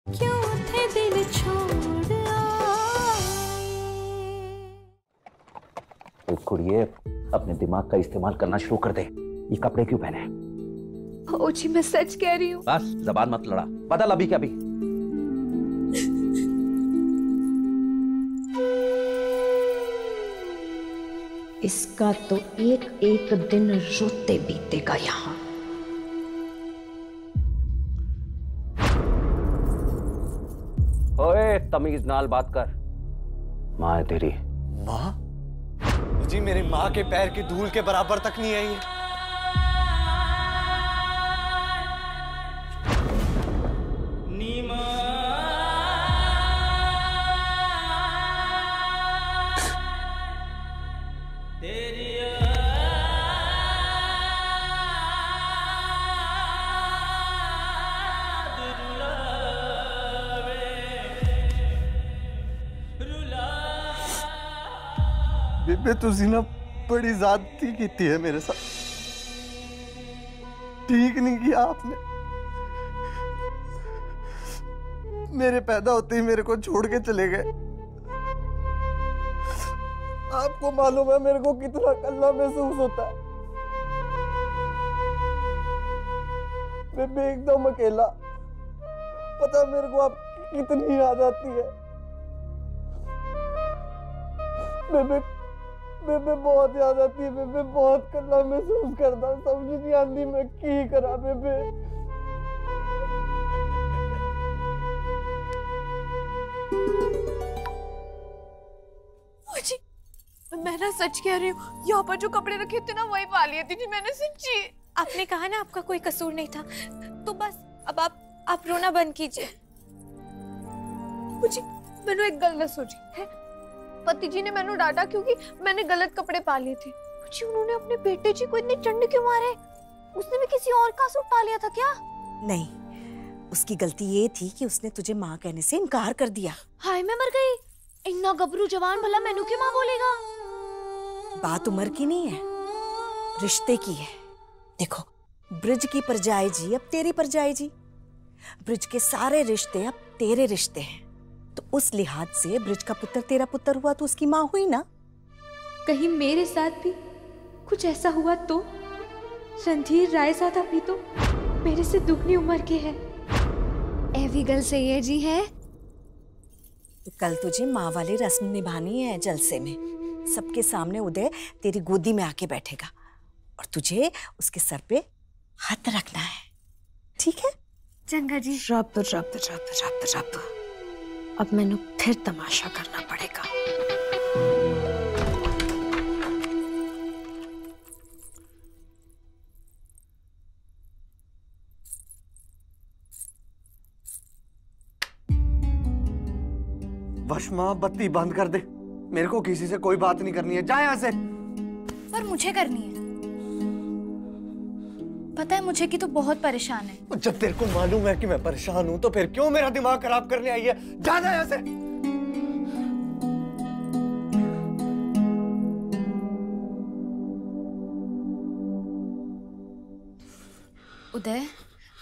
क्यों थे दिल छोड़ आए। कुड़िए, अपने दिमाग का इस्तेमाल करना शुरू कर दे। ये कपड़े क्यों पहने? ओ जी, मैं सच कह रही हूँ। बस जबान मत लड़ा, बदल अभी क्या अभी। इसका तो एक एक दिन रोते बीतेगा यहाँ। ओए, तमीज नाल बात कर। माँ है तेरी। माँ? जी मेरी माँ के पैर की धूल के बराबर तक नहीं आई है। बेबे तुसी ना बड़ी ज्यादती की है मेरे साथ। ठीक नहीं किया आपने। मेरे पैदा होते ही मेरे को छोड़ के चले गए। आपको मालूम है मेरे को कितना अकेला महसूस होता है। बेबे एकदम अकेला। पता है मेरे को आपकी कितनी याद आती है। बेबे बेबे बहुत याद आती है। बेबे बहुत कल्ला महसूस करता हूँ। समझ नहीं आती मैं की करा। बेबे जी, मैं ना सच कह रही हूँ। यहाँ पर जो कपड़े रखे थे ना वही पा लिए थे। मैंने सच्ची। आपने कहा ना आपका कोई कसूर नहीं था, तो बस अब आप रोना बंद कीजिए। मुझे मैंने एक गलत सोची है। पति जी ने मैंने डांटा क्योंकि मैंने गलत कपड़े पा लिए थे। मुझे उन्होंने अपने बेटे जी को इतनी ठंड क्यों मारे? उसने भी किसी और का सूट पा लिया था क्या? नहीं, उसकी गलती ये थी कि उसने तुझे माँ कहने से इनकार कर दिया। हाय मैं मर गई। इन्ना गबरू जवान भला मैनू क्यों माँ बोलेगा? बात उम्र की नहीं है, रिश्ते की है। देखो, ब्रिज की परजाई जी अब तेरी परजाई जी। ब्रिज के सारे रिश्ते अब तेरे रिश्ते हैं, तो उस लिहाज से ब्रिज का पुत्र तेरा पुत्र हुआ तो उसकी माँ हुई ना। कहीं मेरे साथ भी कुछ ऐसा हुआ तो? रणधीर रायजादा भी तो मेरे से दुगनी उम्र के हैं। एवी गल सही है जी है। तो कल तुझे माँ वाली रस्म निभानी है जलसे में। सबके सामने उदय तेरी गोदी में आके बैठेगा और तुझे उसके सर पे हाथ रखना है, ठीक है? चंगा जी। रब रब रब रब रब, अब मैंने फिर तमाशा करना पड़ेगा। वशमा बत्ती बंद कर दे। मेरे को किसी से कोई बात नहीं करनी है। जा यहाँ से। पर मुझे करनी है। पता है मुझे कि तू बहुत परेशान है। जब तेरे को मालूम है कि मैं परेशान हूँ तो फिर क्यों मेरा दिमाग खराब करने आई है? जा यहाँ से। उदय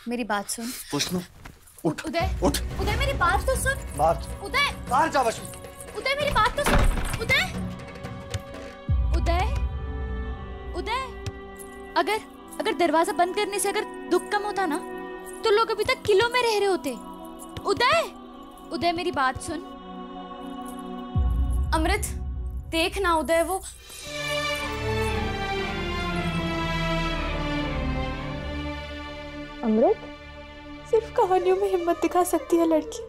मेरी बात सुन। वशमा उठ। उदय उठ। उदय मेरी बात तो सुन। बाहर उदय बाहर जा वशमा। उदय मेरी बात तो सुन। उदय उदय उदय, अगर दरवाजा बंद करने से अगर दुख कम होता ना तो लोग अभी तक किलों में रह रहे होते। उदय उदय मेरी बात सुन। अमृत देख ना उदय, वो अमृत सिर्फ कहानियों में हिम्मत दिखा सकती है लड़की।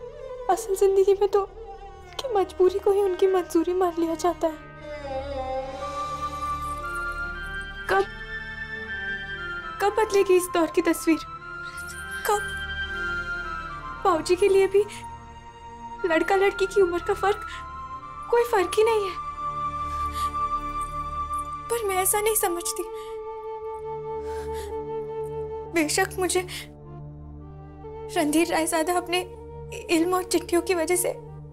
असल जिंदगी में तो उनकी मजबूरी को ही उनकी मंजूरी मान लिया जाता है। कब बदलेगी इस दौर की तस्वीर? कब? बाबूजी के लिए भी लड़का लड़की की उम्र का फर्क कोई फर्क ही नहीं है। पर मैं ऐसा नहीं समझती। बेशक मुझे रणधीर रायजादा अपने इल्म और चिट्ठियों की वजह से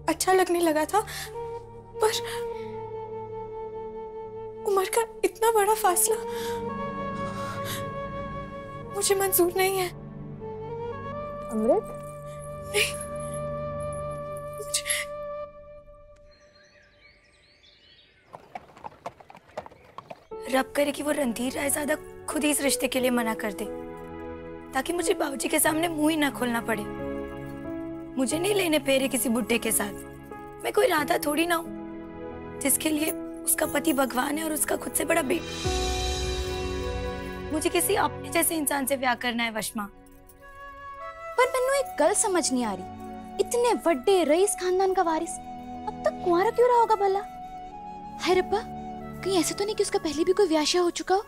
अच्छा लगने लगा था, पर उम्र का इतना बड़ा फासला मुझे मंजूर नहीं है। अमृत, रब करे कि वो रणधीर रायजादा खुद ही इस रिश्ते के लिए मना कर दे, ताकि मुझे बाबूजी के सामने मुंह ही ना खोलना पड़े। मुझे नहीं लेने फेरे किसी बुड्ढे के साथ। मैं कोई राधा थोड़ी ना हूं जिसके लिए उसका पति भगवान है और उसका खुद से बड़ा बेटा। मुझे किसी अपने जैसे इंसान से ब्याह करना है वशमा। पर मैंने एक गल समझ नहीं आ रही, इतने बड़े रईस खानदान का वारिस अब तक कुंवारा क्यों रहा होगा भला? हाय रब्बा, कहीं ऐसा तो नहीं कि उसका पहले भी कोई व्याह हो चुका हो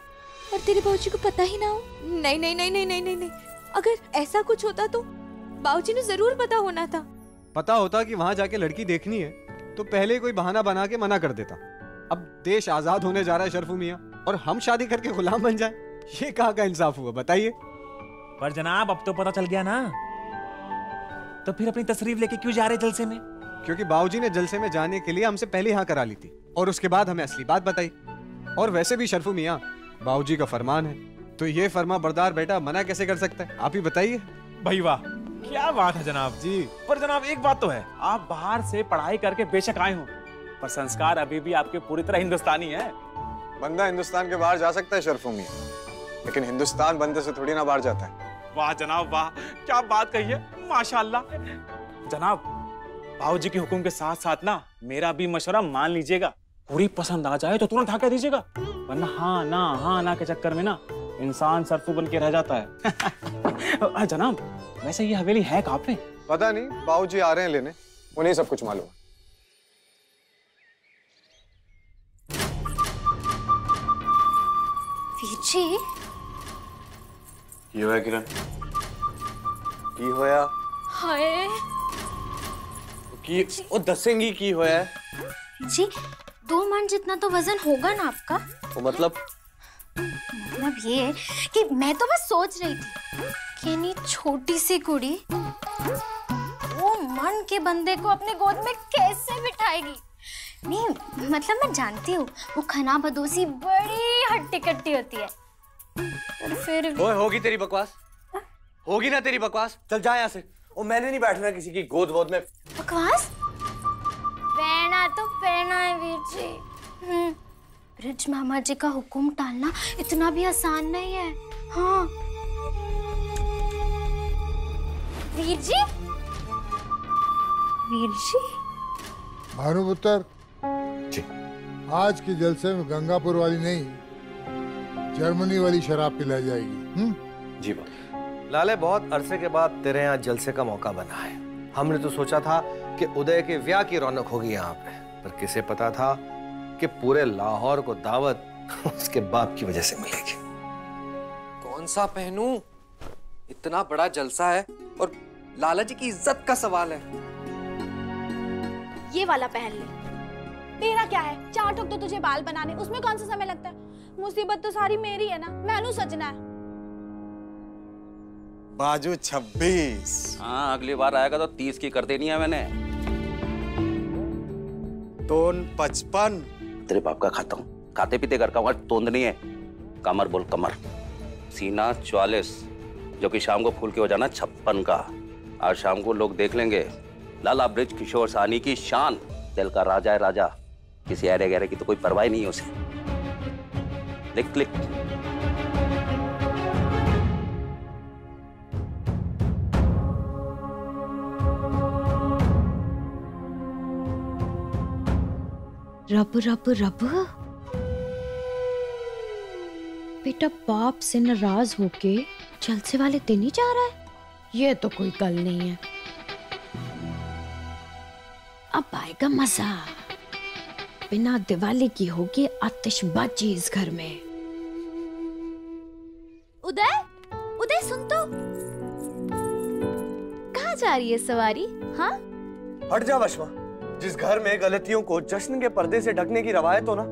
और तेरे बाबूजी को पता ही ना हो? नहीं नहीं नहीं नहीं नहीं नहीं नहीं, अगर ऐसा कुछ होता तो बाबूजी ने जरूर पता होना था। पता होता कि वहां जाके लड़की देखनी है तो पहले कोई बहाना बना के मना कर देता। अब देश आजाद होने जा रहा है शरफू मियां, और हम शादी करके गुलाम बन जाए, ये कहाँ का इंसाफ हुआ बताइए? पर जनाब अब तो पता चल गया ना, तो फिर अपनी तशरीफ लेके क्यों जा रहे जलसे में? क्योंकि बाबूजी ने जलसे में जाने के लिए हमसे पहले हाँ करा ली थी और उसके बाद हमें असली बात बताई। और वैसे भी शरफू मियां बाबूजी का फरमान है, तो ये फरमा बरदार बेटा मना कैसे कर सकता है? आप ही बताइए। भाई वाह, क्या बात है जनाब जी। पर जनाब एक बात तो है, आप बाहर से पढ़ाई करके बेशक आए हो, पर संस्कार अभी भी आपके पूरी तरह हिंदुस्तानी है। बंदा हिंदुस्तान के बाहर जा सकता है शरफू मियां, लेकिन हिंदुस्तान बंदे से थोड़ी ना बाहर जाता है। वाह जनाब वाह, क्या बात कही है, माशाल्लाह। जनाब बाबूजी के हुक्म के साथ साथ ना मेरा भी मशवरा मान लीजिएगा, पूरी पसंद आ जाए तो तुरंत हाँ कह दीजिएगा, वरना हाँ ना के चक्कर में ना इंसान सरफू बन के रह जाता है। जनाब वैसे ये हवेली है कहाँ पे? पता नहीं, बाबूजी आ रहे हैं लेने, उन्हें सब कुछ मालूम है। वीर की होया किरण? की होया? हाय की ओ दसेंगी की होया है? जी 2 मन जितना तो वजन होगा ना आपका। तो मतलब ये कि मैं तो बस सोच रही थी कि नहीं छोटी सी कुड़ी वो मन के बंदे को अपने गोद में कैसे बिठाएगी। नहीं मतलब मैं जानती हूँ वो खना बदोसी बड़ी हट्टी कट्टी होती है, पर फिर भी... होगी तेरी बकवास, होगी ना तेरी बकवास। चल जा यहाँ से। ओ मैंने नहीं बैठना किसी की गोद वोद में। बकवास पहना तो पहना है वीर जी। ब्रिज मामा जी का हुक्म टालना इतना भी आसान नहीं है। हाँ वीर जी, वीर जी। भानुपुत्र जी, आज के जलसे में गंगापुर वाली नहीं, जर्मनी वाली शराब पिलाई जाएगी। जी बाबा। लाले बहुत अरसे के बाद तेरे यहाँ जलसे का मौका बना है। हमने तो सोचा था कि उदय के ब्याह की रौनक होगी यहाँ पे, पर किसे पता था कि पूरे लाहौर को दावत उसके बाप की वजह से मिलेगी। कौन सा पहनूं? इतना बड़ा जलसा है और लाला जी की इज्जत का सवाल है। ये वाला पहन ले। तेरा क्या है, 4 ठोक तो तुझे बाल बनाने, उसमें कौन सा समय लगता है? मुसीबत तो सारी मेरी है ना, मैनू सजना है। बाजू 26। हाँ अगली बार आएगा तो 30 की कर देनी है मैंने। तोन 55। तेरे बाप का खाता हूँ, खाते पीते घर का हूँ, तोंद नहीं है। कमर बोल कमर। सीना 44, जो कि शाम को फूल के हो जाना 56 का। आज शाम को लोग देख लेंगे लाला ब्रिज किशोर साहनी की शान। दिल का राजा है राजा, किसी ऐरे गहरे की तो कोई परवाह नहीं है उसे। लिख लिख। रब रब रब, बेटा बाप से नाराज होके जलसे वाले दिन ही जा रहा है, ये तो कोई गल नहीं है। अब आएगा मजा, बिना दिवाली की होगी आतिशबाजी इस घर में। उदय, उदय सुन तो, कहाँ जा रही है सवारी? हाँ हट जा वशमा। जिस घर में गलतियों को जश्न के पर्दे से ढकने की रवायत हो ना,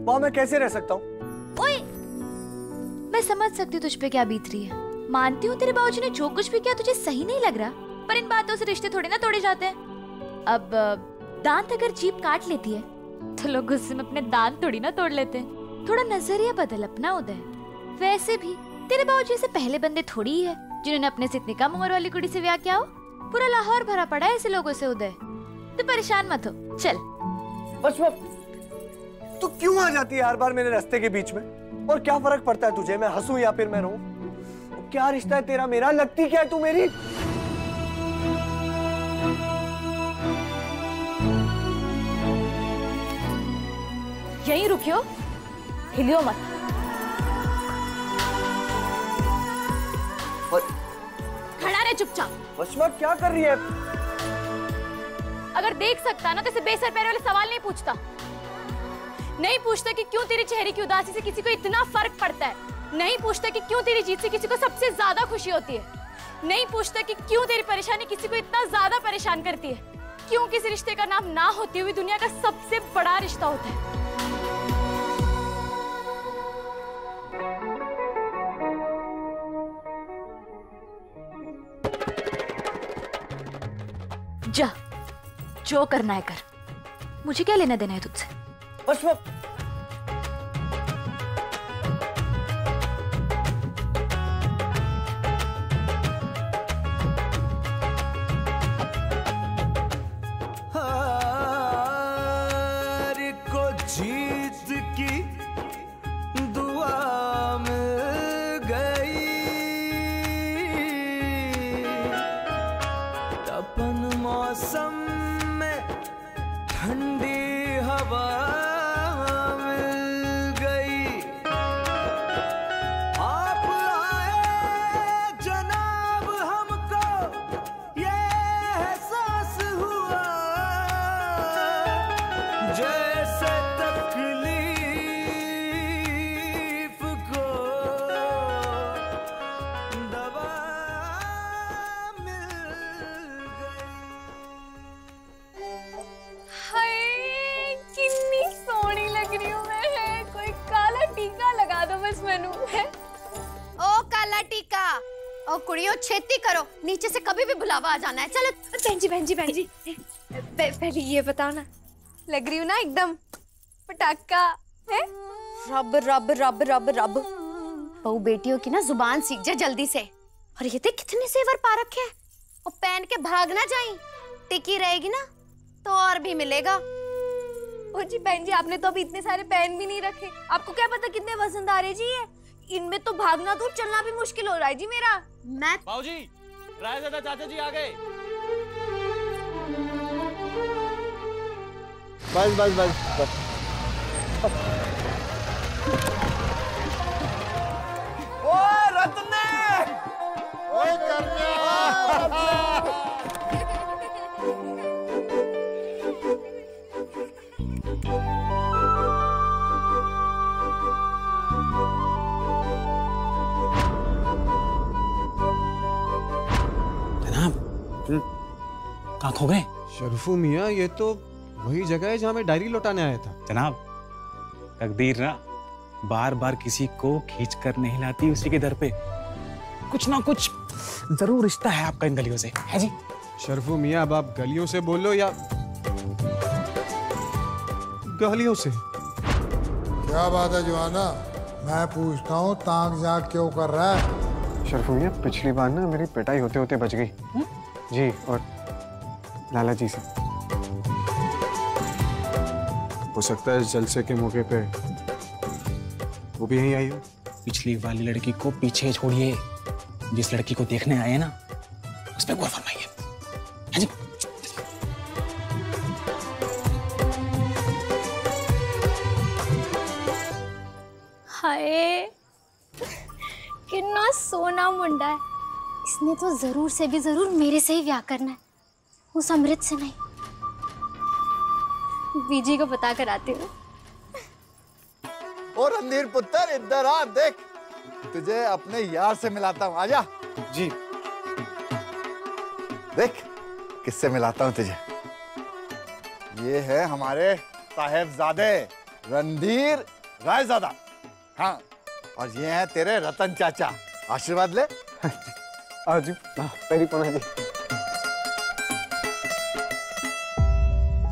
वहां मैं कैसे रह सकता हूँ? ओए, मैं समझ सकती हूँ तुझ पे क्या बीत रही है। मानती हूँ तेरे बाबूजी ने जो कुछ भी किया तुझे सही नहीं लग रहा, पर इन बातों से रिश्ते थोड़े ना तोड़े जाते हैं। अब दांत अगर जीभ काट लेती है तो लोग गुस्से में अपने दांत थोड़ी ना तोड़ लेते हैं। थोड़ा नजरिया बदल अपना उदय। वैसे भी तेरे बाबूजी से पहले बंदे थोड़ी ही है जिन्होंने अपने से इतनी कम उम्र वाली कुड़ी से ब्याह किया हो। पूरा लाहौर भरा पड़ा है ऐसे लोगों से उदय। तो परेशान मत हो, चल। वशमा तू क्यों आ जाती है हर बार मेरे रास्ते के बीच में? और क्या फर्क पड़ता है तुझे मैं हंसूं या फिर मैं रोऊं? क्या रिश्ता है तेरा मेरा? लगती क्या है तू मेरी? यहीं रुकियो, हिलियो मत। खड़ा रहे चुपचाप। वशमा क्या कर रही है? अगर देख सकता ना तो इसे बेसर पैर वाले सवाल नहीं पूछता। नहीं पूछता कि क्यों तेरी चेहरे की उदासी से किसी को इतना फर्क पड़ता है। नहीं पूछता कि क्यों तेरी जीत से किसी को सबसे ज्यादा खुशी होती है। नहीं पूछता कि क्यों तेरी परेशानी किसी को इतना ज्यादा परेशान करती है। क्यों किसी रिश्ते का नाम ना होते हुए दुनिया का सबसे बड़ा रिश्ता होता है। जा, जो करना है कर, मुझे क्या लेना देना है तुझसे। वशमा को जीत की दुआ मिल गई, तपन मौसम में ठंडी हवा मिल गई। आप आए जनाब हमको ये एहसास हुआ, जैसे तकलीफ को दवा मिल हाय कितनी सोहनी लग रही हूँ मैं। है कोई काला टीका लगा दो बस मैनू है। ओ काला टीका, ओ कुड़ियों छेती करो, नीचे से कभी भी बुलावा आ जाना है। चलो बहन जी पहले ये बताओ ना, लग रही हूँ ना एकदम पटाखा है? रब रब रब रब रब, बहू बेटियों की ना जुबान सीख जा जल्दी से। और ये देख कितने सेवर पा रखे हैं, और पहन के भाग ना जाई, टिकी रहेगी ना तो और भी मिलेगा। ओ जी बहन जी, आपने तो अभी इतने सारे पेन भी नहीं रखे, आपको क्या पता कितने पसंद आ रहे जी ये। इनमें तो भागना दूर चलना भी मुश्किल हो रहा है जी मेरा। मैं बाबूजी, रायज़ादा चाचा जी आ गए। बस बस बस बस। ओ रत्ने, ओए करने जनाब, कहाँ खो गए? शरफू मियाँ, ये तो वही जगह है जहाँ मैं डायरी लौटाने आया था। जनाब, तकदीर ना बार बार किसी को खींच कर नहीं लाती उसी के दर पे। कुछ ना कुछ जरूर रिश्ता है आपका इन गलियों से, है जी? शरफू मियाँ, अब आप गलियों से बोलो या गलियों से? क्या बात है जवाना, मैं पूछता हूँ ताक झाक क्यों कर रहा है? शरफू मियाँ, पिछली बार ना मेरी पिटाई होते होते बच गई जी, और लाला जी से। हो सकता है इस जलसे के मौके पे वो भी यहीं आई हो। पिछली वाली लड़की को पीछे छोड़िए, जिस लड़की को देखने आए ना उस पर गौर फरमाइए, है जी? हाय कितना सोना मुंडा है। इसने तो जरूर से भी जरूर मेरे से ही ब्याह करना है, उस अमृत से नहीं। बीजी को पता कराती हूँ। और रणधीर पुत्र इधर आ, देख तुझे अपने यार से मिलाता हूँ, आजा। जी। देख किससे मिलाता हूँ तुझे। ये है हमारे साहेबजादे रणधीर रायजादा। हाँ, और ये है तेरे रतन चाचा। आशीर्वाद ले। जी, पहली पना जी।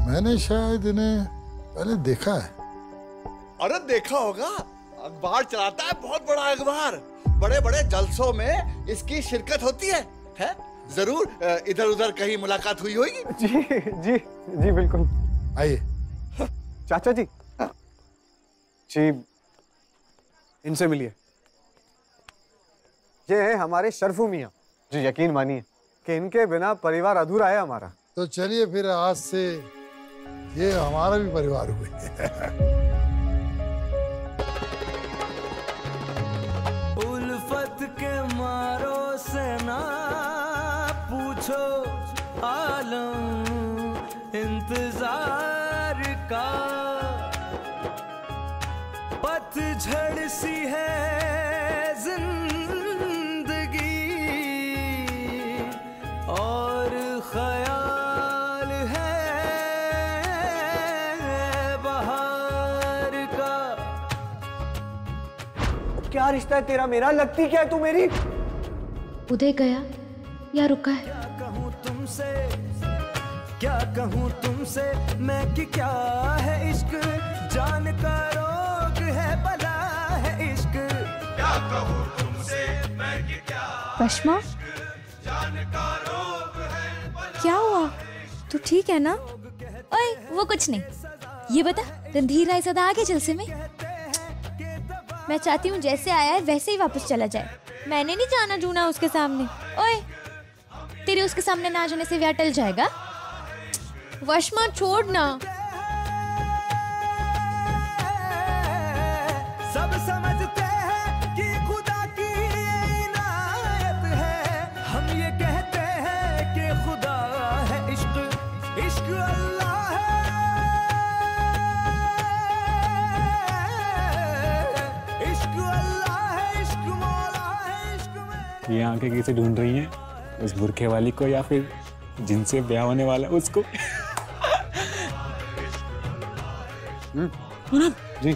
मैंने शायद इन्हें पहले देखा है। अरे देखा होगा, अखबार चलाता है, बहुत बड़ा अखबार। बड़े बड़े जलसों में इसकी शिरकत होती है? जरूर इधर उधर कहीं मुलाकात हुई होगी। जी जी जी बिल्कुल। आइए। चाचा जी, जी, इनसे मिलिए। ये है हमारे शरफू मियाँ, जो यकीन मानिए कि इनके बिना परिवार अधूरा है हमारा। तो चलिए फिर आज से ये हमारा भी परिवार हुए। उल्फत के मारो से ना पूछो आलम इंतजार का, पतझड़ सी है जिंदगी और ख्याल है बहार का। क्या रिश्ता है तेरा मेरा, लगती क्या है तू मेरी? उदय गया या रुका है? क्या कहूँ तुमसे मैं कि क्या है इश्क, जान का रोग है बला है इश्क। क्या कहूँ तुमसे मैं कि क्या पश्मा, जान का रोग है बला। क्या हुआ? तू ठीक है ना? ओए वो कुछ नहीं। ये बता, रणधीर रायज़ादा आ गया जलसे में? मैं चाहती हूँ जैसे आया है वैसे ही वापस चला जाए। मैंने नहीं जाना जूना उसके सामने। ओए, तेरे उसके सामने ना जाने से ब्याह टल जाएगा? वशमा छोड़ ना। सब समझते हैं कि खुदा की इनायत है, हम ये कहते हैं कि खुदा है इश्क, इश्क अल्लाह है, इश्क अल्लाह है, इश्क मौला है, इश्क में। ये आंखें किसे ढूंढ रही हैं? उस बुरखे वाली को या फिर जिनसे ब्याह होने वाला है उसको? जी,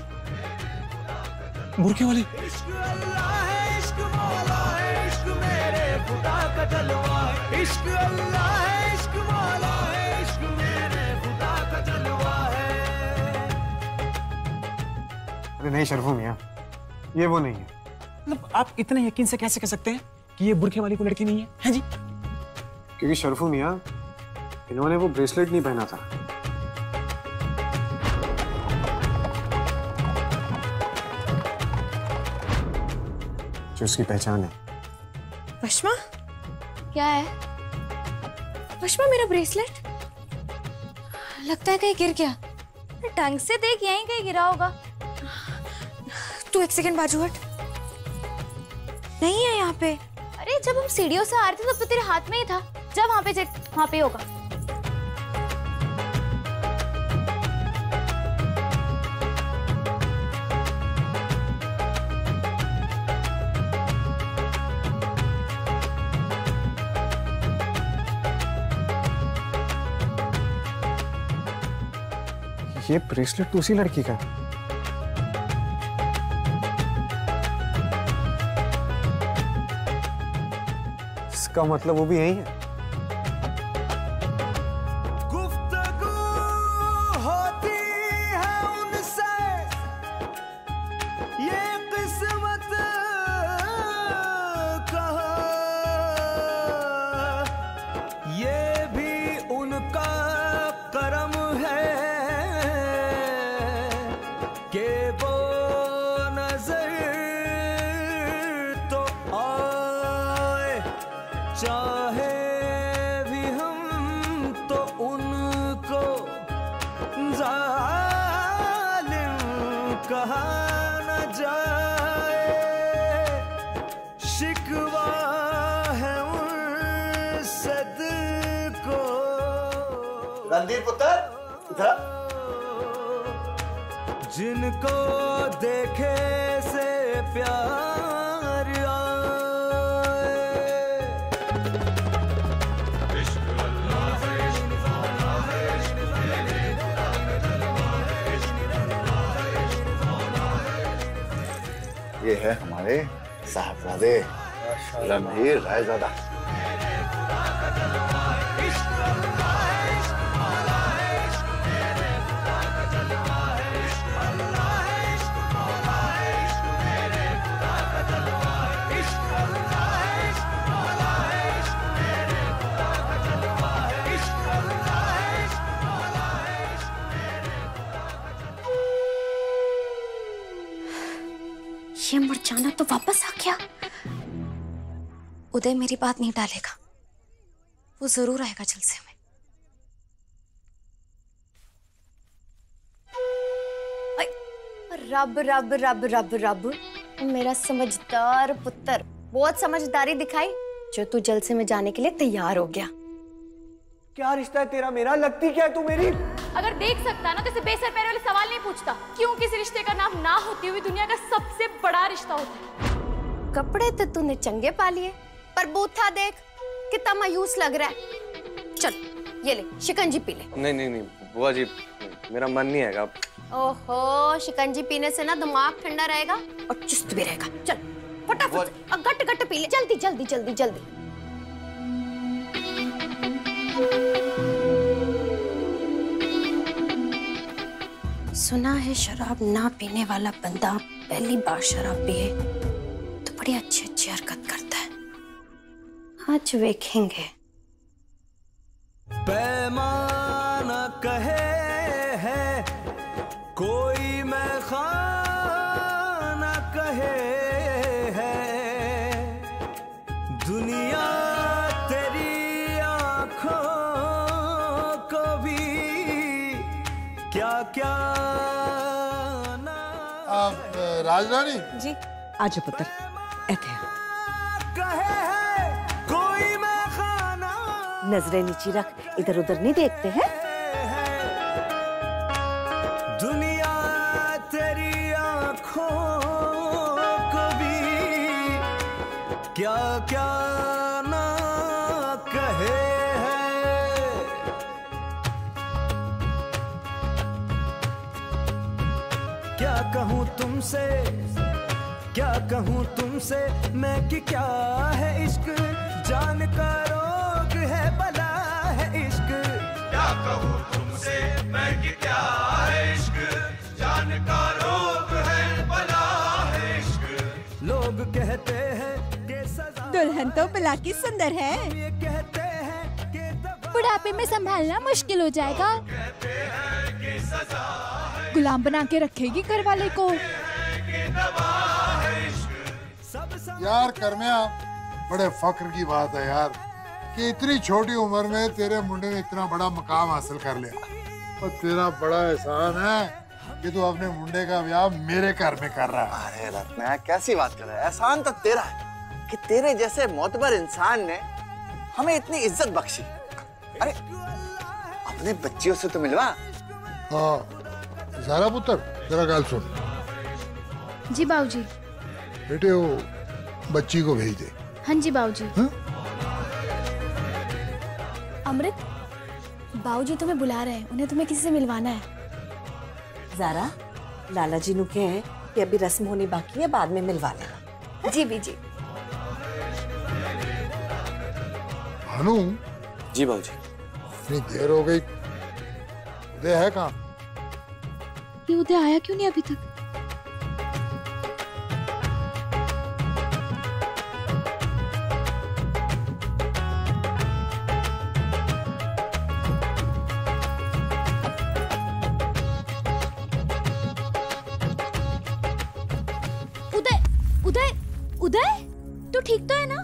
बुरखे वाली। इश्क अल्लाह है, इश्क मौला है, इश्क मेरे खुदा का जलवा है, इश्क अल्लाह है, इश्क मौला है, इश्क मेरे खुदा का जलवा है। अरे नहीं शरफू मियाँ, ये वो नहीं है। मतलब आप इतने यकीन से कैसे कह सकते हैं कि ये बुरखे वाली को लड़की नहीं है? हैं जी? क्योंकि शरफू मियाँ, इन्होंने वो ब्रेसलेट नहीं पहना था। जो उसकी पहचान है। पश्मा, क्या है? पश्मा, मेरा ब्रेसलेट लगता है कहीं गिर गया। ढंग से देख, यहीं कहीं गिरा होगा। तू एक सेकंड बाजू हट। नहीं है यहाँ पे। अरे जब हम सीढ़ियों से आ रहे थे तब तो तेरे हाथ में ही था। जब वहां पे चेक, वहां पे होगा। ये ब्रेसलेट तो उसी लड़की का है। इसका मतलब वो भी यही है। गुफ्तगू होती है उनसे, ये किस्मत कहा, ये भी उनका करम है कि वो नजर तो आए, चाहे भी हम तो उनको जालिम कहा न जाए, शिकवा है उनसे दिल को। रणधीर पुत्र इधर। जिनको देखे से प्यार आए। ये है हमारे साहबजादे रणधीर रायज़ादा। ये मुरझाना तो वापस आ गया। उदय मेरी बात नहीं टालेगा, वो जरूर आएगा जलसे में। रब रब रब रब रब, मेरा समझदार पुत्र, बहुत समझदारी दिखाई जो तू जलसे में जाने के लिए तैयार हो गया। क्या रिश्ता है तेरा मेरा? लगती क्या है तू मेरी? अगर देख सकता ना तो ऐसे बेसर पैर वाले सवाल नहीं पूछता। क्यों किसी रिश्ते का नाम ना होती हुई दुनिया का सबसे बड़ा रिश्ता होता है। कपड़े तो तूने चंगे पा लिए, पर बूथा देख कितना मायूस लग रहा है। चल ये ले शिकंजी पी ले। नहीं नहीं नहीं बुआ जी, मेरा मन नहीं है। ओहो, शिकंजी पीने से ना दिमाग ठंडा रहेगा और चुस्त भी रहेगा। चल फटाफट गट गट पी ले, जल्दी जल्दी जल्दी जल्दी। सुना है शराब ना पीने वाला बंदा पहली बार शराब पिए तो बड़ी अच्छी अच्छी हरकत करता है। आज देखेंगे। पैमाना कहे है कोई, मैं खाना कहे है, दुनिया तेरी आंखों को भी क्या क्या। आप राजरानी जी आज पुत्र ऐथे कहे है कोई, मैं खाना। नजरें नीची रख, इधर उधर नहीं देखते हैं। दुनिया तेरी आंखों को भी क्या क्या ना कहे है। क्या कहूँ तुमसे, क्या कहूँ तुमसे मैं कि क्या है इश्क, जान का रोग है बला है इश्क। क्या कहूँ तुमसे मैं कि क्या है इश्क, जान का रोग है बला है इश्क। लोग कहते हैं कि सजा, दुल्हन तो बिला की सुंदर है, ये कहते हैं कि बुढ़ापे में संभालना मुश्किल हो जाएगा। कहते हैं कि सजा है, गुलाम बना के रखेगी घर वाले को। यार करमिया, बड़े फक्र की बात है यार कि इतनी छोटी उम्र में तेरे मुंडे ने इतना बड़ा मकाम हासिल कर लिया। और तेरा बड़ा एहसान है कि तू अपने मुंडे का ब्याह मेरे घर में कर रहा है। अरे रत्ना कैसी बात कर रहा है? एहसान तो तेरा है कि तेरे जैसे मोतबर इंसान ने हमें इतनी इज्जत बख्शी। अरे अपने बच्चियों से तो मिलवा। हाँ ज़ारा पुत्र, तेरा गाल सुन। जी बाबूजी। बेटे वो बच्ची को भेज दे। हाँ जी बाबूजी। अमृत, बाबूजी तुम्हें बुला रहे हैं, उन्हें तुम्हें किसी से मिलवाना है। ज़ारा, लाला जी नु कहे कि अभी रस्म होनी बाकी है, बाद में मिलवा लेना। जी भी जी। भानु। जी बाबूजी। इतनी देर हो गई, उदय है कहाँ? ये उदय आया क्यों नहीं अभी तक? उदय, उदय, उदय, तू ठीक तो है ना?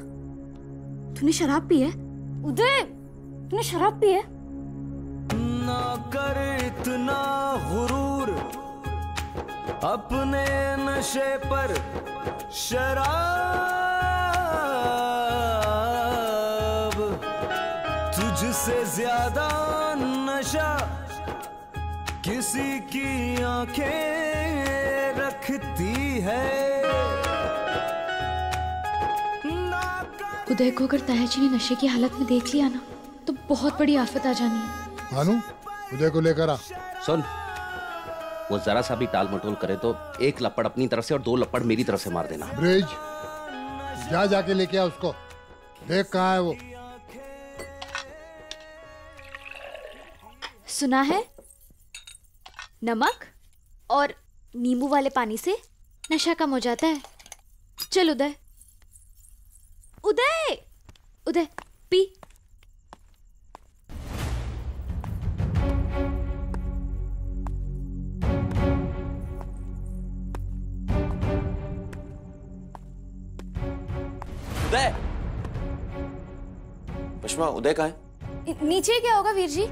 तूने शराब पी है? उदय, तूने शराब पी है? ना कर इतना गुरूर अपने नशे पर, शराब तुझसे ज्यादा नशा किसी की आंखें रखती है। उदय को अगर ताया जी ने नशे की हालत में देख लिया ना तो बहुत बड़ी आफत आ जानी है। भानु, उदय को लेकर आ। सुन, वो जरा सा भी टाल मटोल करे तो एक लपड़ अपनी तरफ से और 2 लपड़ मेरी तरफ से मार देना। ब्रिज, जा जाके लेके आ उसको, देख कहाँ है वो। सुना है नमक और नींबू वाले पानी से नशा कम हो जाता है। चल उदय, उदय, उदय पी। उदय। पश्मा, उदय कहाँ है? नीचे क्या होगा वीर जी?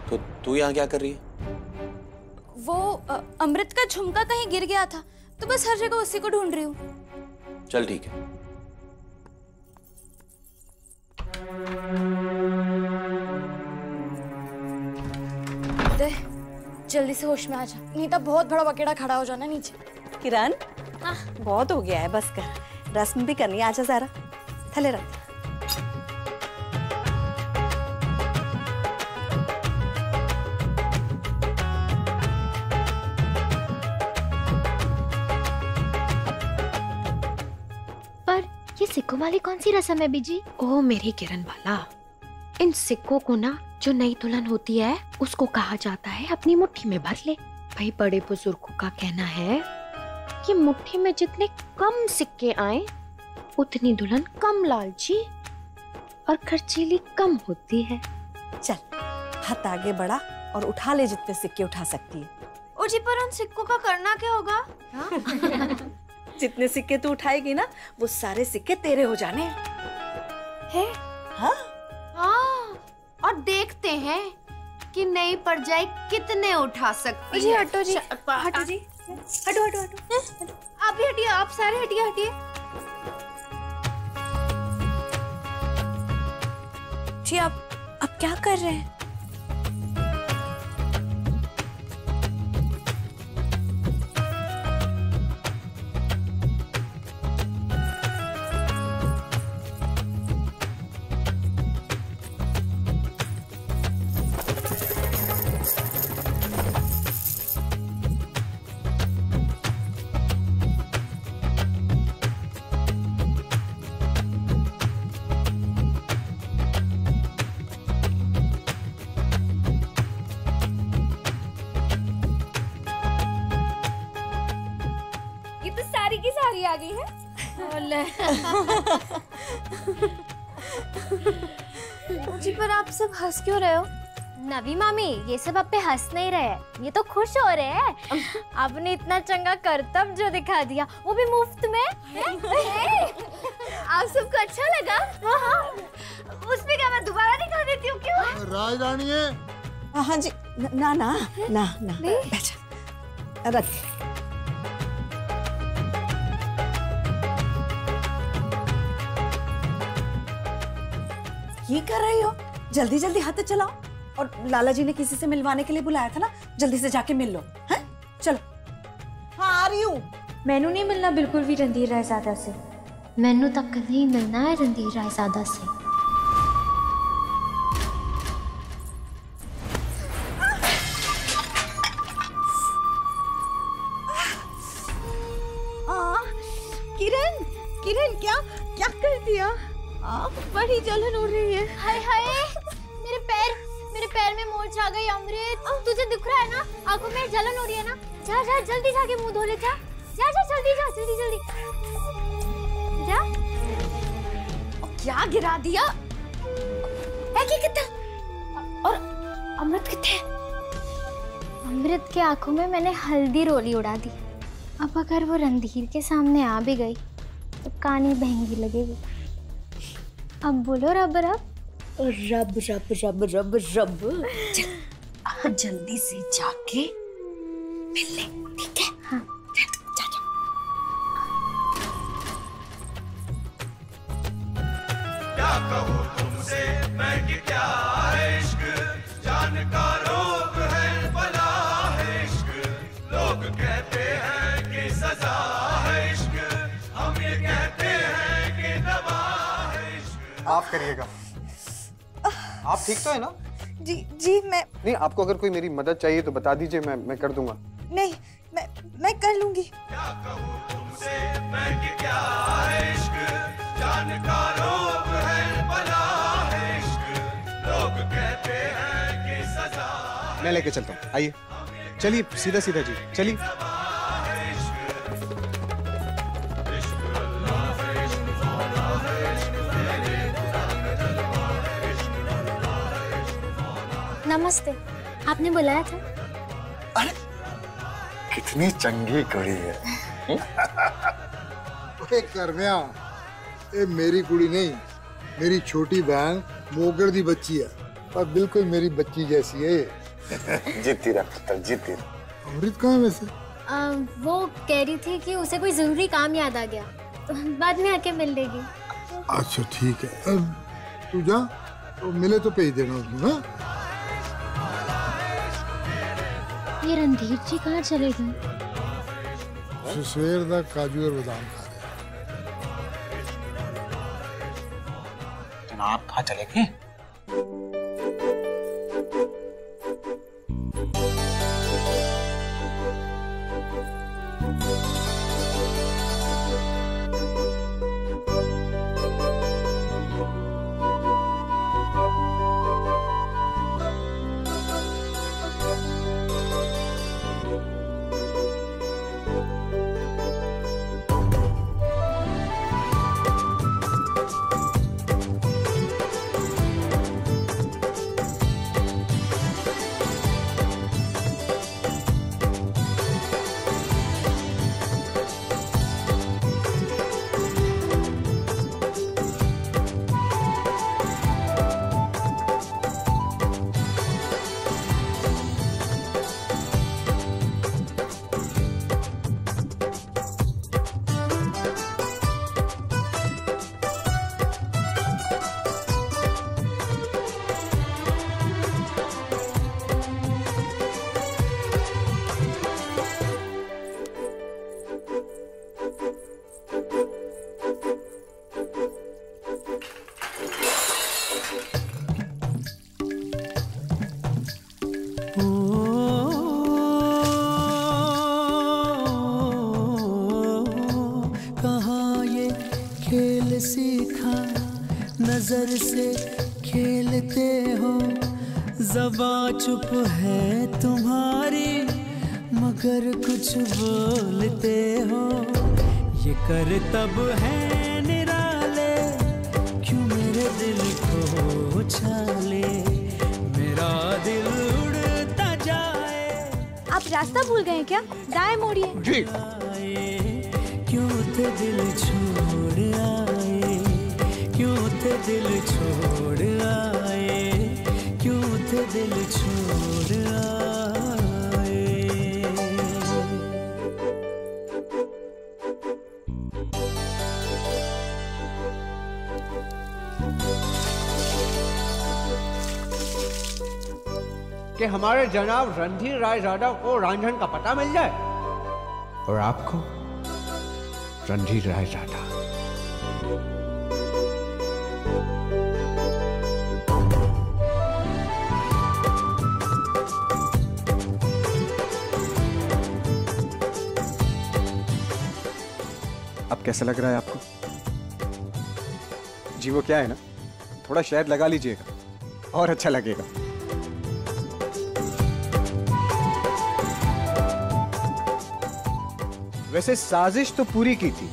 तो तू यहाँ क्या कर रही है? वो अमृत का झुमका कहीं गिर गया था, तो बस हर जगह उसी को ढूंढ रही हूँ। चल ठीक है। उदय, जल्दी से होश में आ जा, नहीं तो बहुत बड़ा बकेड़ा खड़ा हो जाना नीचे। किरण, बहुत हो गया है, बस कर। रस्म भी करनी है, आजा जरा थले रख। ये सिक्कों वाली कौन सी रस्म है बीजी? ओ मेरी किरण वाला, इन सिक्कों को ना जो नई दुल्हन होती है उसको कहा जाता है अपनी मुट्ठी में भर ले। भाई बड़े बुजुर्गों का कहना है कि मुट्ठी में जितने कम सिक्के आए उतनी दुल्हन कम लालची और खर्चीली कम होती है। चल हाथ आगे बढ़ा और उठा ले जितने सिक्के उठा सकती है। ओ जी, पर उन सिक्कों का करना क्या होगा? जितने सिक्के तू उठाएगी ना वो सारे सिक्के तेरे हो जाने हैं। हाँ हाँ, और देखते हैं कि नई परजाई कितने उठा सकती जी, है। हटो जी, हटो जी, हटो हटो हटो। आप भी हटिए, आप सारे हटिए हटिए। जी आप क्या कर रहे हैं? की सारी आ गई है। जी पर आप सब हंस क्यों रहे हो? नवी मामी, ये सब आप पे हंस नहीं रहे, ये तो खुश हो रहे हैं। आपने इतना चंगा करतब जो दिखा दिया, वो भी मुफ्त में। आप सबको अच्छा लगा? हाँ, उस पे क्या मैं दोबारा दिखा देती हूँ? क्यों? राजरानी है। हाँ जी, ना ना ना ना, बैठ रख। ये कर रही हो? जल्दी जल्दी हाथ चलाओ। और लाला जी ने किसी से मिलवाने के लिए बुलाया था ना, जल्दी से जाके मिल लो। हैं? चलो। हाँ आ रही हूँ। मैनू नहीं मिलना बिल्कुल भी रणधीर रायजादा से। मैनू तक नहीं मिलना है रणधीर रायजादा से। किरण, किरण क्या क्या कर दिया? बड़ी जलन हो रही है। हाय हाय, मेरे पैर में मोच आ गई। अमृत, तुझे दिख रहा है ना, आंखों में जलन हो रही है ना? जा जा जल्दी जाके मुंह धो ले। जा जा जा जल्दी जा, जल्दी जल्दी जा। क्या गिरा दिया? कितना? और अमृत कितने? अमृत के आंखों में मैंने हल्दी रोली उड़ा दी। अब अगर वो रणधीर के सामने आ भी गई तो कानी महंगी लगेगी। अब बोलो रब रब रब रब रब रब रब। जल्दी से जाके मिल ले, ठीक है? हाँ। जा जा। क्या कहूँ तुमसे मैं कि क्या है इश्क, जान का रोग है बला है इश्क। लोग कहते हैं कि सजा है इश्क, हम ये कहते हैं कि दवा है इश्क। माफ करिएगा। आप ठीक तो है ना? जी जी, मैं नहीं, आपको अगर कोई मेरी मदद चाहिए तो बता दीजिए, मैं कर दूंगा। नहीं, मैं कर लूंगी। क्या कहूँ तुमसे मैं कि क्या है इश्क, जान का रोग है बला है इश्क। लोग कहते हैं कि सजा। मैं लेके चलता हूँ, आइए। चलिए सीधा सीधा जी, चलिए। नमस्ते, आपने बुलाया था? अरे कितनी चंगी कड़ी है। कर्म्या, ये मेरी कुड़ी नहीं, मेरी छोटी बहन मोगड़ दी बच्ची है और बिल्कुल मेरी बच्ची जैसी है ये। जीती रहा पुत्र, जीती रहा। अमृत कहाँ है वैसे? वो कह रही थी कि उसे कोई जरूरी काम याद आ गया, तो बाद में आके मिल लेगी। अच्छा ठीक है, तू जा, तो मिले तो भेज देना उसको। हाँ ये रणधीर जी कहाँ चले गए? सवेर दा काजू और बादाम खा रहे। जनाब कहाँ चले गए? नजर से खेलते हो, ज़बां चुप है तुम्हारी मगर कुछ बोलते हो। ये कर तब है निराले, क्यों मेरे दिल को उछाले, मेरा दिल उड़ता जाए। आप रास्ता भूल गए क्या? दाएं मोड़िए। जी। क्यों थे दिल छोड़ आए, क्यों थे दिल छोड़ आए, क्यों थे दिल छोड़ आए। कि हमारे जनाब रणधीर रायजादा को रांझन का पता मिल जाए और आपको रणधीर रायजादा। अब कैसा लग रहा है आपको? जी वो क्या है ना, थोड़ा शहद लगा लीजिएगा और अच्छा लगेगा। वैसे साजिश तो पूरी की थी,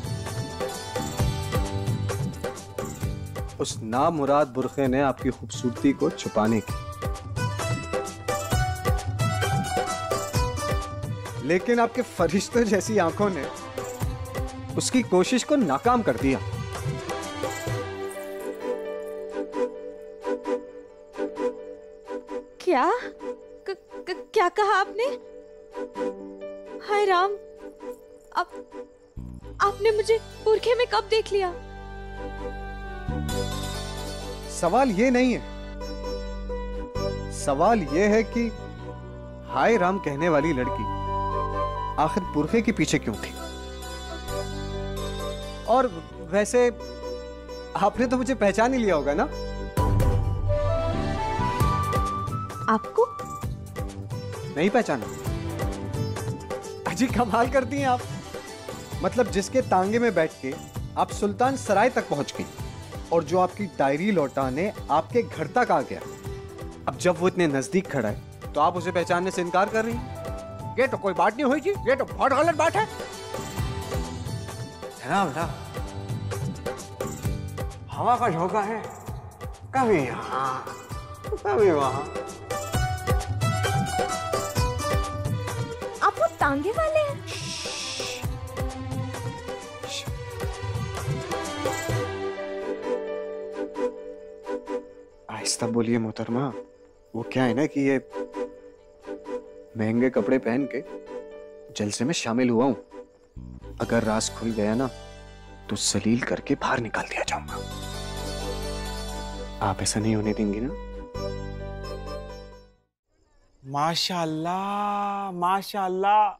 उस नामुराद बुरखे ने आपकी खूबसूरती को छुपाने की, लेकिन आपके फरिश्तों जैसी आंखों ने उसकी कोशिश को नाकाम कर दिया। क्या क्या कहा आपने? हाय राम, आपने मुझे बुरखे में कब देख लिया? सवाल ये नहीं है, सवाल ये है कि हाय राम कहने वाली लड़की आखिर बुरखे के पीछे क्यों थी? और वैसे आपने तो मुझे पहचान ही लिया होगा ना? आपको नहीं पहचाना? अजी कमाल करती हैं आप। मतलब जिसके तांगे में बैठ के आप सुल्तान सराय तक पहुंच गई और जो आपकी डायरी लौटाने आपके घर तक आ गया, अब जब वो इतने नजदीक खड़ा है तो आप उसे पहचानने से इनकार कर रही हैं? ये तो कोई बात नहीं हुई जी, ये तो बहुत गलत बात है। जनाब ना, हवा का झोंका है, कभी यहाँ कभी वहां। आप वो तांगे वाले हैं? आहिस्ता बोलिए मोहतरमा। वो क्या है ना कि ये महंगे कपड़े पहन के जलसे में शामिल हुआ हूं। अगर राज खुल गया ना तो सलील करके बाहर निकाल दिया जाऊंगा। आप ऐसा नहीं होने देंगे ना? माशाल्लाह माशाल्लाह,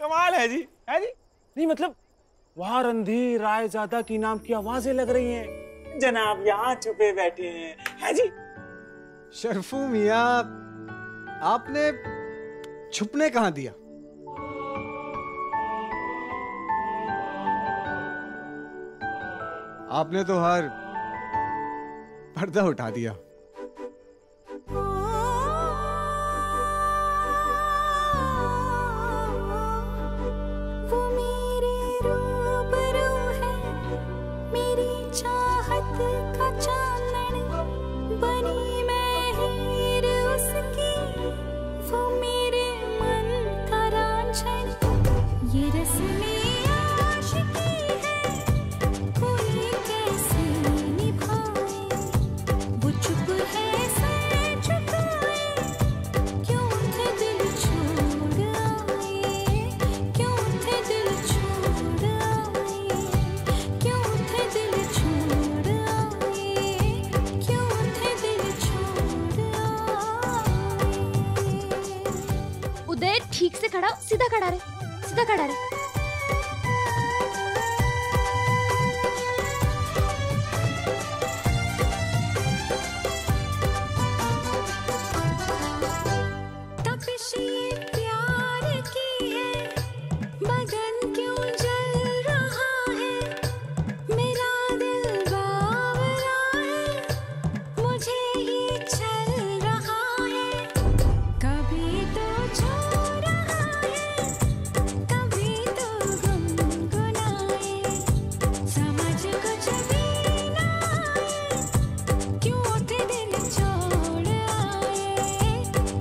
कमाल है जी, है जी। नहीं मतलब वहां रणधीर रायजादा की नाम की आवाजें लग रही हैं, जनाब यहाँ छुपे बैठे हैं, है जी। शरफू मियां, आपने छुपने कहां दिया? आपने तो हर पर्दा उठा दिया। वो मेरे रूबरू है, मेरी चाहत का चांदन, बनी मैं हीर उसकी, वो मेरे मन का रांझन। ये रस्में आशिकी है, कोई कैसे निभाए, वो चुप है सर झुकाए, क्यों थे दिल छोड़ आए, क्यों थे दिल छोड़ आए, क्यों थे दिल छोड़ आए, क्यों थे दिल छोड़ आए। उदय ठीक से खड़ा, सीधा खड़ा रहे, सीधा खड़ा रहे। तपिश ये प्यार की है, बदन क्यों जल रहा है, मेरा दिल बावरा है, मुझे ही चल रहा है। कभी तो छू रहा है, कभी तो गुनगुनाए, समझ कुछ भी ना आए, क्यों उठे दिल छोड़ आए,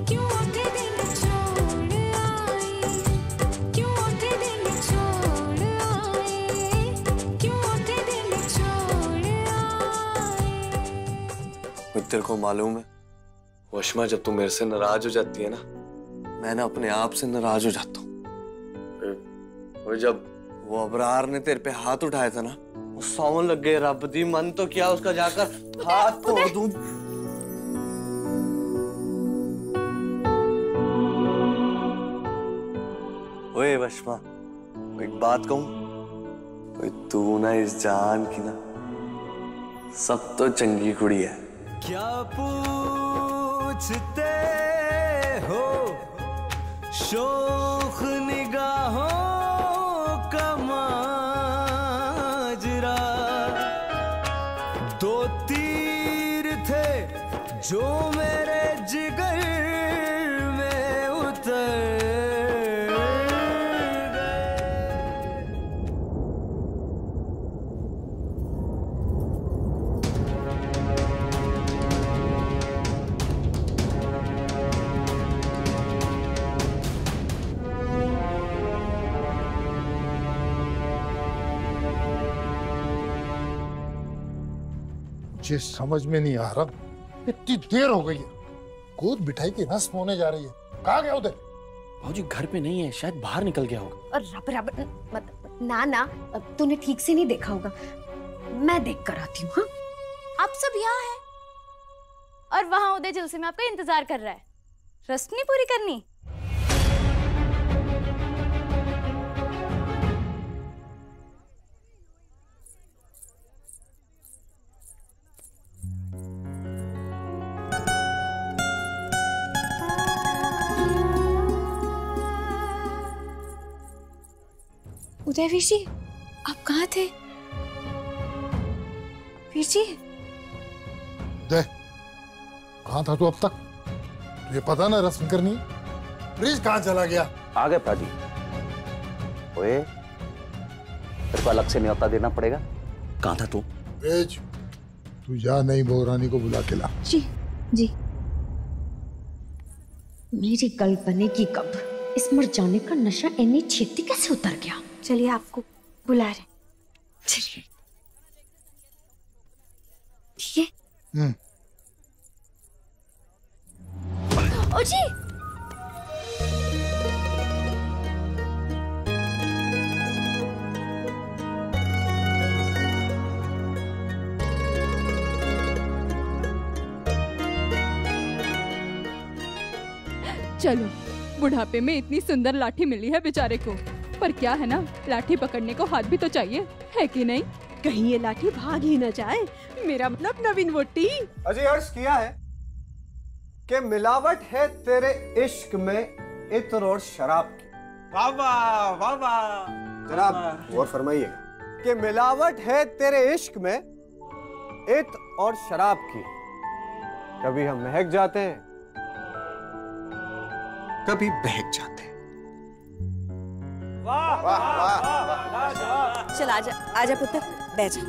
क्यों उठे दिल छोड़ आए, क्यों उठे दिल छोड़ आए, क्यों उठे दिल छोड़ आए। तेरे को मालूम है वशमा, जब तू मेरे से नाराज हो जाती है ना, मैं ना अपने आप से नाराज हो जाता हूँ। और जब वो अबरार ने तेरे पे हाथ उठाया था ना, वो सौन लग गए। रब दी मन तो क्या उसका जाकर हाथ तोड़ दूं। ओए वशमा, एक बात कहूं, ओए तू ना इस जान की ना सब तो चंगी कुड़ी है। क्या पूछते हो शोख निगाहों का माजरा, दो तीर थे जो मेरे जिगर में उतर मुझे समझ में नहीं आ रहा, इतनी देर हो गई है, गोद मिठाई की रस्म होने जा रही है, कहाँ गया उधर? भाजी घर पे नहीं है, शायद बाहर निकल गया होगा। और रब रब मत, ना तूने ठीक से नहीं देखा होगा, मैं देख कर आती हूँ। हाँ? आप सब यहाँ हैं और वहां उदय जलसे में आपका इंतजार कर रहा है, रस्म नहीं पूरी करनी। उदय वीर जी, आप कहाँ थे? वीर जी, देख कहाँ था तू अब तक? तुझे पता ना रस्म करनी है? ब्रिज कहाँ चला गया? आ गए पाजी। ओए, तेरे को अलग से न्योता देना पड़ेगा। कहाँ था तू? ब्रिज, तू जा नई बहुरानी को बुला के ला। जी जी। मेरी गल बनेगी कब? इस मर जाने का नशा इतनी छेती कैसे उतर गया? चलिए आपको बुला रहे। चलिए। ठीक है। ओ जी चलो, बुढ़ापे में इतनी सुंदर लाठी मिली है बेचारे को, पर क्या है ना, लाठी पकड़ने को हाथ भी तो चाहिए, है कि नहीं? कहीं ये लाठी भाग ही न जाए। मेरा मतलब नवीन वोटी। अजय अर्ज किया है कि मिलावट है तेरे इश्क में इत्र और शराब की। वाह वाह वाह वाह। जनाब गौर फरमाइए कि मिलावट है तेरे इश्क में इत्र और शराब की। कभी हम महक जाते हैं, कभी बहक जाते हैं। वाह वाह वाह। चल आजा आजा पुत्र, बैठ जा।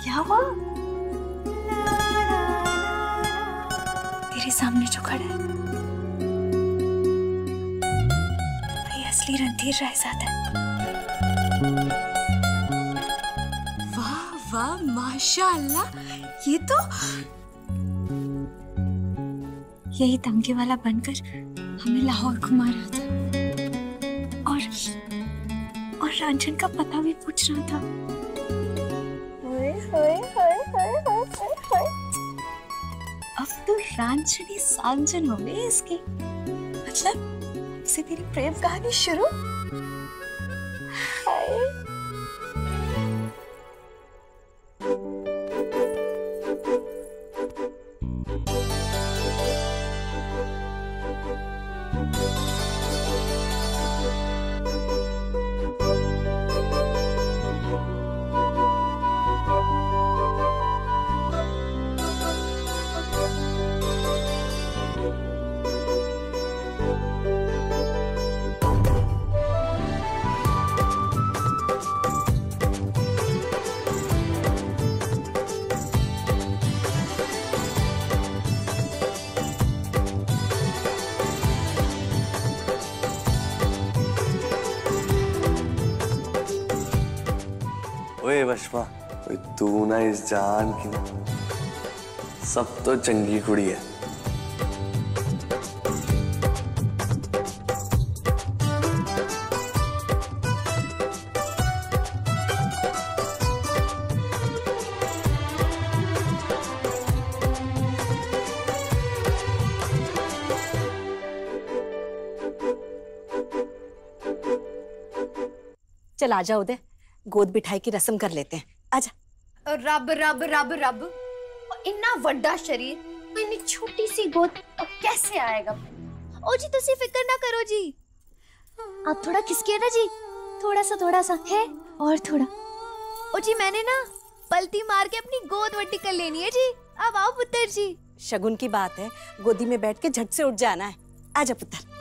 क्या हुआ? तेरे सामने जो खड़ा है वही असली रणधीर रायजादा है। वाह माशाअल्लाह, ये तो यही तमगे वाला बनकर हमें लाहौर घुमा रहा था और रांझन का पता भी पूछ रहा था। अब तो रांझनी सांझन हो गई इसकी, मतलब इसे तेरी प्रेम कहानी शुरू। ओए वशमा, तू ना इस जान की ना, सब तो चंगी कुड़ी है। चल आजा उदय, गोद बिठाई की रस्म कर लेते हैं। आजा। रब रब रब रब, इन्ना वड्डा शरीर इतनी छोटी सी गोद कैसे आएगा? ओ जी तुसी फिक्र ना करो जी, आप थोड़ा खिसकिए ना जी, थोड़ा सा है और थोड़ा। ओ जी मैंने ना पलटी मार के अपनी गोद वड्डी कर लेनी है जी। अब आओ पुत्र जी। शगुन की बात है, गोदी में बैठ के झट से उठ जाना है। आजा पुत्र।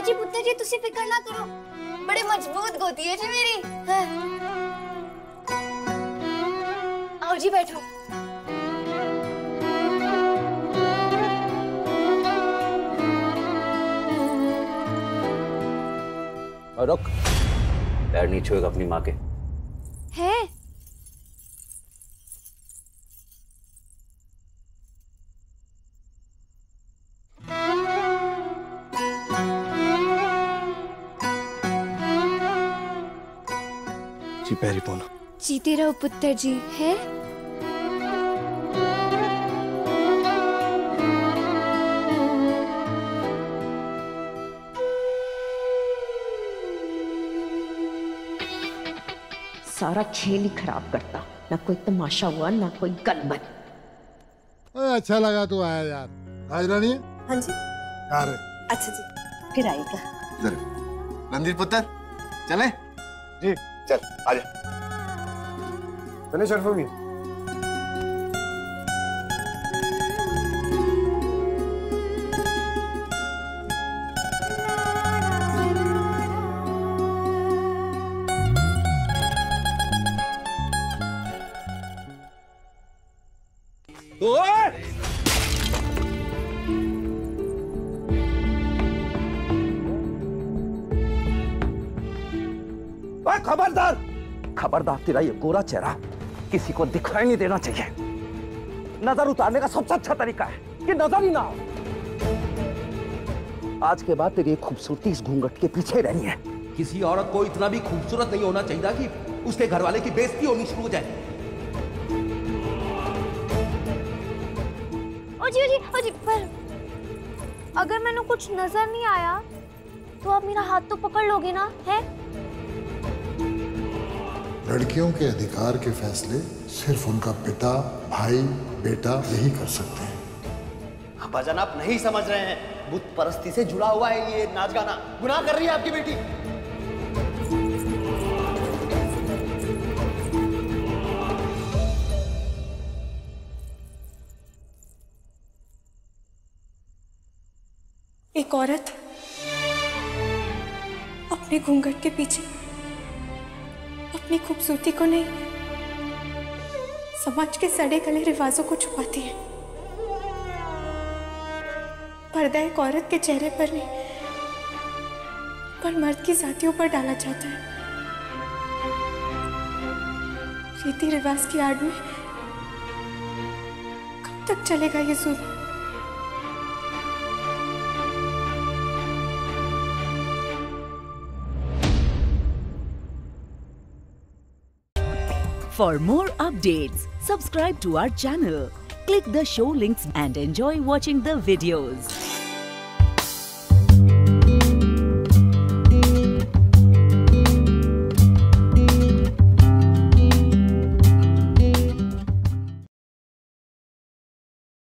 जी पुत्र जी तुसी फिक्र ना करो, बड़े मजबूत गोदी है जी मेरी। हाँ। आओ जी बैठो। और रुक, पैर नहीं छुएगा अपनी माँ के। है जी पैरी पोना। जीते रहो पुत्र जी। है सारा खेल ही खराब करता, ना कोई तमाशा हुआ ना कोई गलबत। अच्छा लगा तू आया यार। आज रानी। हाँ जी। अरे अच्छा जी, फिर आएगा। रणधीर पुत्र चले? जी चल आजा। चले शर्फों में। खबरदार, खबरदार, तेरा ये गोरा चेहरा किसी को दिखाई नहीं देना चाहिए। नजर उतारने का सबसे अच्छा तरीका है कि नजर ही ना हो। आज के बाद तेरी खूबसूरती इस घूंघट के पीछे रहनी है। किसी औरत को इतना भी खूबसूरत नहीं होना चाहिए कि उसके घर वाले की बेइज्जती होनी शुरू हो जाए। ओ जी, पर अगर मैंने कुछ नजर नहीं आया तो आप मेरा हाथ तो पकड़ लोगे ना, है? लड़कियों के अधिकार के फैसले सिर्फ उनका पिता, भाई, बेटा यही कर सकते हैं। अब्बाजान, आप नहीं समझ रहे हैं, बुत परस्ती से जुड़ा हुआ है ये नाच गाना। गुनाह कर रही है आपकी बेटी। एक औरत अपने घूंघट के पीछे अपनी खूबसूरती को नहीं, समाज के सड़े गले रिवाजों को छुपाती है। पर्दा एक औरत के चेहरे पर नहीं, पर मर्द की जातियों पर डाला जाता है। रीति रिवाज की आड़ में कब तक चलेगा ये जुल्म? For more updates, subscribe to our channel, click the show links and enjoy watching the videos.